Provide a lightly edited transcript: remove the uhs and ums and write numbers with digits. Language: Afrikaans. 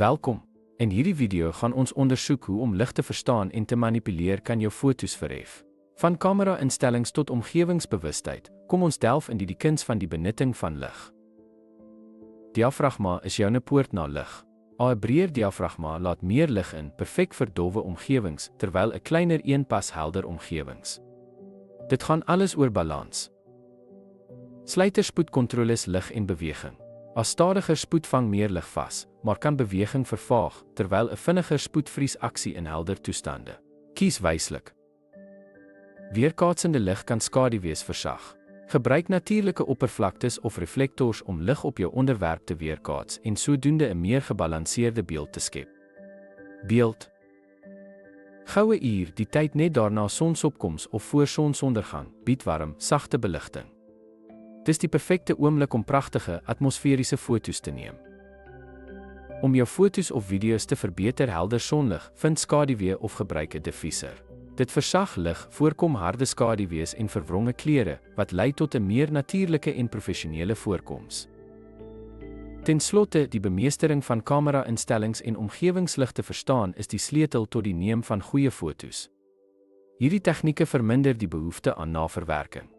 Welkom. In hierdie video gaan ons ondersoek hoe om lig te verstaan en te manipuleer kan jou foto's verhef. Van kamera-instellings tot omgewingsbewustheid, kom ons delf in die kuns van die benutting van lig. Diafragma is joune poort na lig. 'n breër diafragma laat meer lig in, perfek vir dowwe omgewings, terwyl 'n kleiner een pas helder omgewings. Dit gaan alles oor balans. Sluiterspoedkontroles lig en beweging. 'n Stadiger spoed vang meer lig vas, maar kan beweging vervaag, terwyl 'n vinniger spoed vries aksie in helder toestande. Kies wyslik. Weerkaatsende lig kan skaduwees versag. Gebruik natuurlike oppervlaktes of reflektors om lig op jou onderwerp te weerkaats en sodoende 'n meer gebalanseerde beeld te skep. Beeld. Goue uur, die tyd net daarna sonsopkoms of voor sonsondergang, bied warm, sagte beligting. Dis die perfekte oomblik om pragtige, atmosferiese foto's te neem. Om jou foto's of video's te verbeter helder sonlig, vind skaduwee of gebruik 'n diffuser. Dit versag lig, voorkom harde skaduwees en verwronge kleure, wat lei tot 'n meer natuurlike en professionele voorkoms. Ten slotte, die bemeestering van kamera-instellings en omgewingslig te verstaan is die sleutel tot die neem van goeie foto's. Hierdie tegnieke verminder die behoefte aan naverwerking.